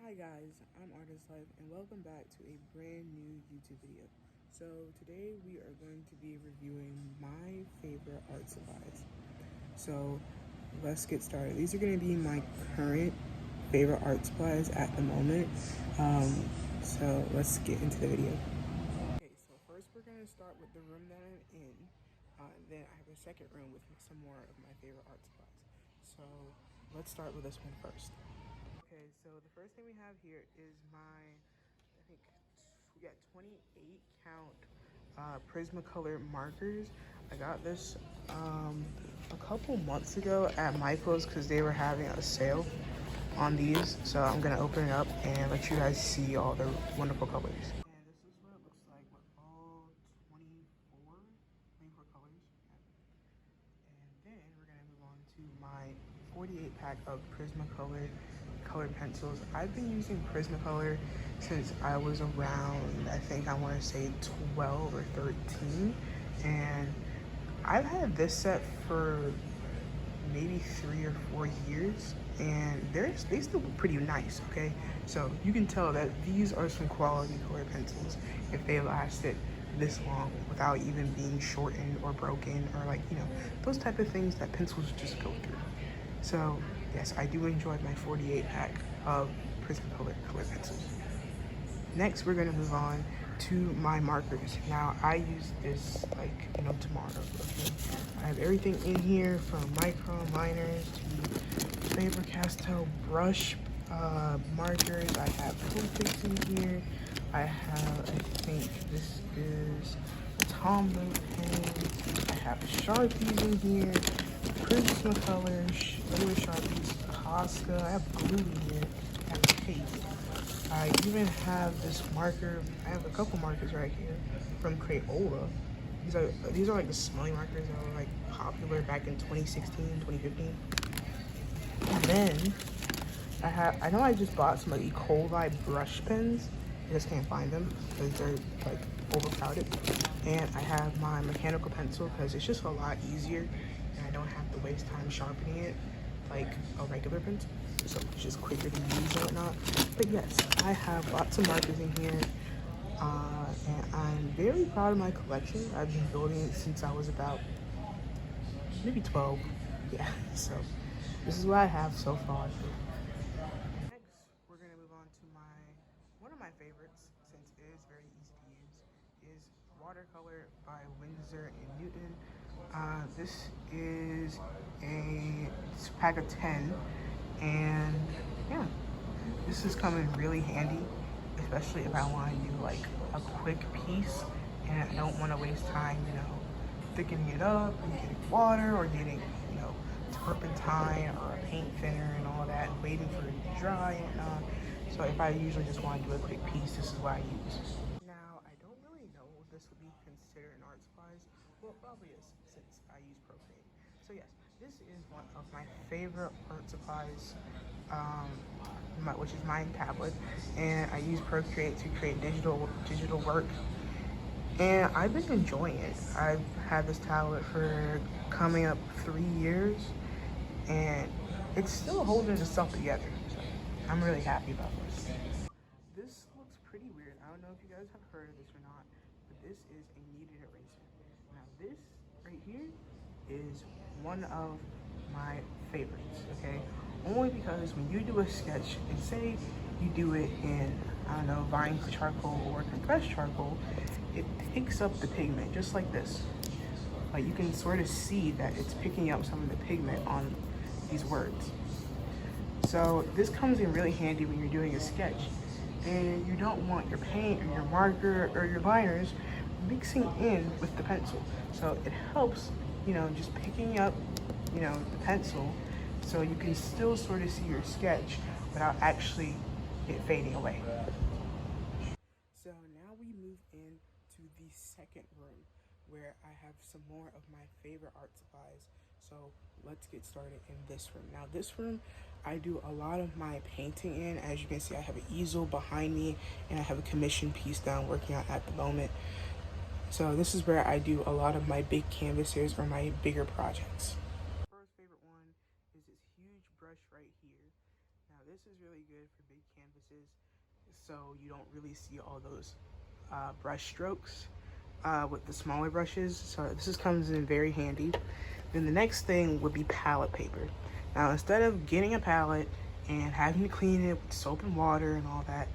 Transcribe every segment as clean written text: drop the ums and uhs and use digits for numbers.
Hi guys, I'm Artist Life and welcome back to a brand new YouTube video. So today we are going to be reviewing my favorite art supplies. So let's get started. These are going to be my current favorite art supplies at the moment. So let's get into the video. Okay, so first we're going to start with the room that I'm in. Then I have a second room with some more of my favorite art supplies. So let's start with this one first. Okay, so the first thing we have here is my, I think, 28 count Prismacolor markers. I got this a couple months ago at Michael's because they were having a sale on these. So I'm gonna open it up and let you guys see all the wonderful colors. And this is what it looks like with all 24 colors. And then we're gonna move on to my 48 pack of Prismacolor colored pencils. I've been using Prismacolor since I was around, I think I want to say 12 or 13, and I've had this set for maybe 3 or 4 years, and they still look pretty nice. Okay, so you can tell that these are some quality colored pencils if they lasted this long without even being shortened or broken, or like, you know, those type of things that pencils just go through. So yes, I do enjoy my 48 pack of Prismacolor colored pencils. Next, we're gonna move on to my markers. Now, I use this like, you know, tomorrow. Okay? I have everything in here from micron liners to Faber-Castell brush markers. I have Copics in here. I have, I think this is Tombow pen. I have Sharpies in here, Prismacolor, regular Sharpies, Posca. I have glue in here. I have tape. I even have this marker. I have a couple markers right here from Crayola. These are like the smelling markers that were like popular back in 2016, 2015. And then I know I just bought some like E. coli brush pens. I just can't find them because they're like overcrowded. And I have my mechanical pencil because it's just a lot easier and I don't have to waste time sharpening it like a regular pencil. So it's just quicker to use and whatnot. But yes, I have lots of markers in here. And I'm very proud of my collection. I've been building it since I was about maybe 12. Yeah, so this is what I have so far. Next, we're gonna move on to one of my favorites, since it is very easy to use, is Watercolor by Windsor and Newton. This is a pack of 10, and yeah, this is coming really handy, especially if I want to do like a quick piece and I don't want to waste time, you know, thickening it up and getting water or getting, you know, turpentine or a paint thinner and all that, and waiting for it to dry and whatnot. So if I usually just want to do a quick piece, this is what I use. Now, I don't really know if this would be considered an art supplies. Well, it probably is, since I use Procreate. So yes, this is one of my favorite art supplies, which is my tablet, and I use Procreate to create digital work, and I've been enjoying it. I've had this tablet for coming up 3 years, and it's still holding itself together. So I'm really happy about this. This looks pretty weird. I don't know if you guys have heard of this or not, but this is a kneaded eraser. Now this right here is one of my favorites, okay? Only because when you do a sketch, and say you do it in, I don't know, vine charcoal or compressed charcoal, it picks up the pigment just like this. Like, you can sort of see that it's picking up some of the pigment on these words. So this comes in really handy when you're doing a sketch and you don't want your paint or your marker or your liners mixing in with the pencil. So it helps, you know, just picking up, you know, the pencil, so you can still sort of see your sketch without actually it fading away. So now we move into the second room where I have some more of my favorite art supplies. So let's get started in this room. Now this room, I do a lot of my painting in. As you can see, I have an easel behind me and I have a commission piece that I'm working on at the moment. So this is where I do a lot of my big canvases or my bigger projects. First favorite one is this huge brush right here. Now this is really good for big canvases canvases, so you don't really see all those brush strokes with the smaller brushes. So this comes in very handy. Then the next thing would be palette paper. Now instead of getting a palette and having to clean it with soap and water and all that,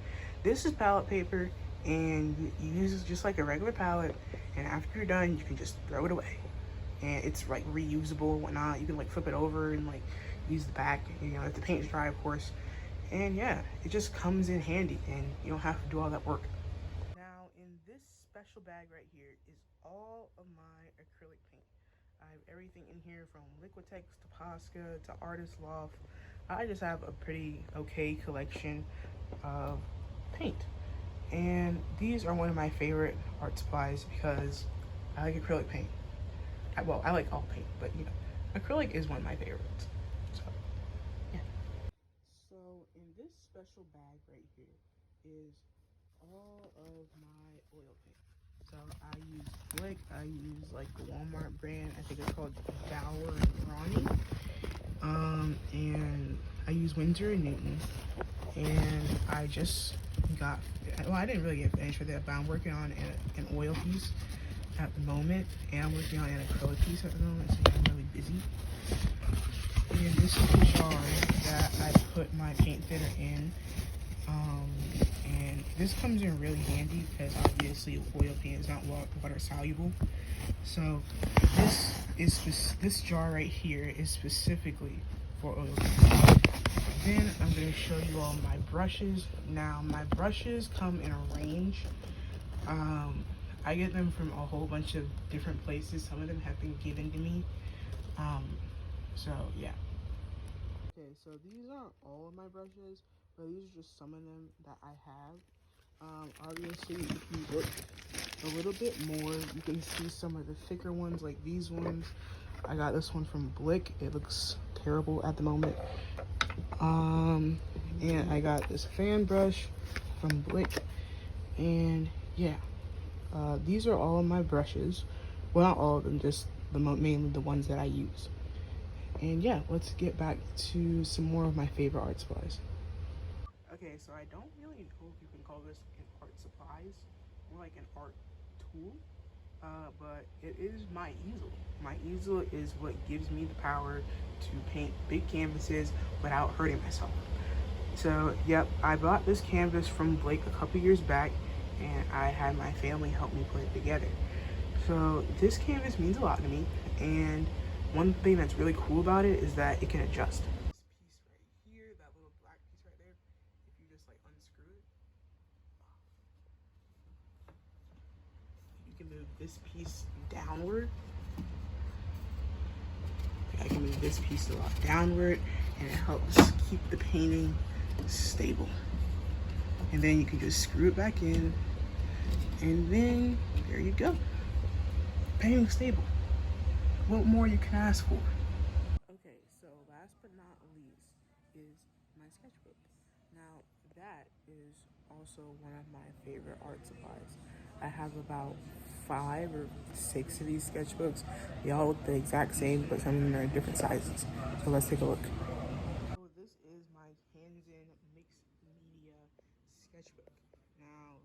this is palette paper, and you use it just like a regular palette, and after you're done you can just throw it away, and it's like reusable and whatnot. You can like flip it over and like use the back, you know, if the paint's dry, of course. And yeah, it just comes in handy and you don't have to do all that work. Now in this special bag right here is all of my acrylic paint. I have everything in here from Liquitex to Posca to Artist Loft. I just have a pretty okay collection of paint. And these are one of my favorite art supplies because I like acrylic paint. Well, I like all paint, but you know, acrylic is one of my favorites. So, yeah. So in this special bag right here is all of my oil paint. So I use Blick, I use like the Walmart brand, I think it's called Dower and Ronnie. And I use Windsor and Newton. And I just got, well, I didn't really get finished with it, but I'm working on an oil piece at the moment, and I'm working on an acrylic piece at the moment, so I'm really busy. And this is the jar that I put my paint thinner in. And this comes in really handy because obviously oil paint is not water soluble. So this jar right here is specifically for oil paint. Then I'm going to show you all my brushes. Now my brushes come in a range. I get them from a whole bunch of different places. Some of them have been given to me. So yeah. Okay, so these aren't all of my brushes, but these are just some of them that I have. Obviously, if you look a little bit more, you can see some of the thicker ones, like these ones. I got this one from Blick. It looks terrible at the moment. And I got this fan brush from Blick. And yeah, these are all of my brushes. Well, not all of them, just mainly the ones that I use. And yeah, let's get back to some more of my favorite art supplies. Okay, so I don't really know if you can call this an art supplies, more like an art tool, but it is my easel. My easel is what gives me the power to paint big canvases without hurting myself. So, yep, I bought this canvas from Blake a couple years back, and I had my family help me put it together. So this canvas means a lot to me, and one thing that's really cool about it is that it can adjust. This piece right here, that little black piece right there, if you just like unscrew it, you can move this piece downward. I can move this piece a lot downward, and it helps keep the painting stable. And then you can just screw it back in, and then there you go. Painting stable. What more you can ask for? Okay, so last but not least is my sketchbook. Now that is also one of my favorite art supplies. I have about 5 or 6 of these sketchbooks. They all look the exact same, but some of them are different sizes. So let's take a look. So this is my hands-in mixed media sketchbook. Now,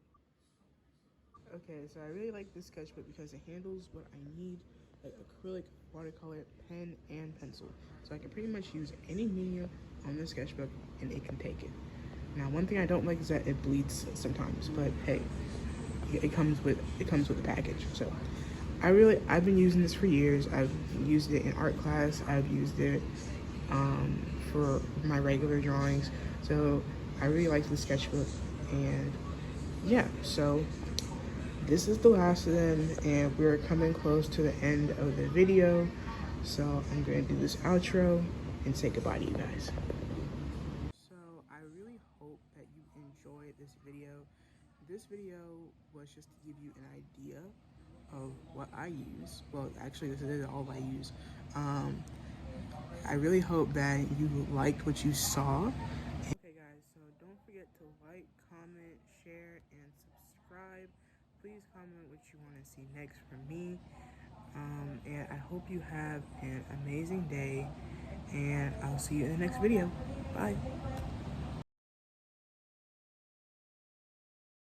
okay, so I really like this sketchbook because it handles what I need, like acrylic, watercolor, pen, and pencil. So I can pretty much use any medium on the sketchbook and it can take it. Now, one thing I don't like is that it bleeds sometimes, but hey, it comes with the package. So I've been using this for years. I've used it in art class. I've used it for my regular drawings. So I really like the sketchbook, and yeah, so this is the last of them, and we're coming close to the end of the video. So I'm going to do this outro and say goodbye to you guys. So I really hope that you enjoyed this video. This video was just to give you an idea of what I use. Well, actually, this is all I use. I really hope that you liked what you saw. Okay, guys, so don't forget to like, comment, share, and subscribe. Please comment what you want to see next from me. And I hope you have an amazing day, and I'll see you in the next video. Bye.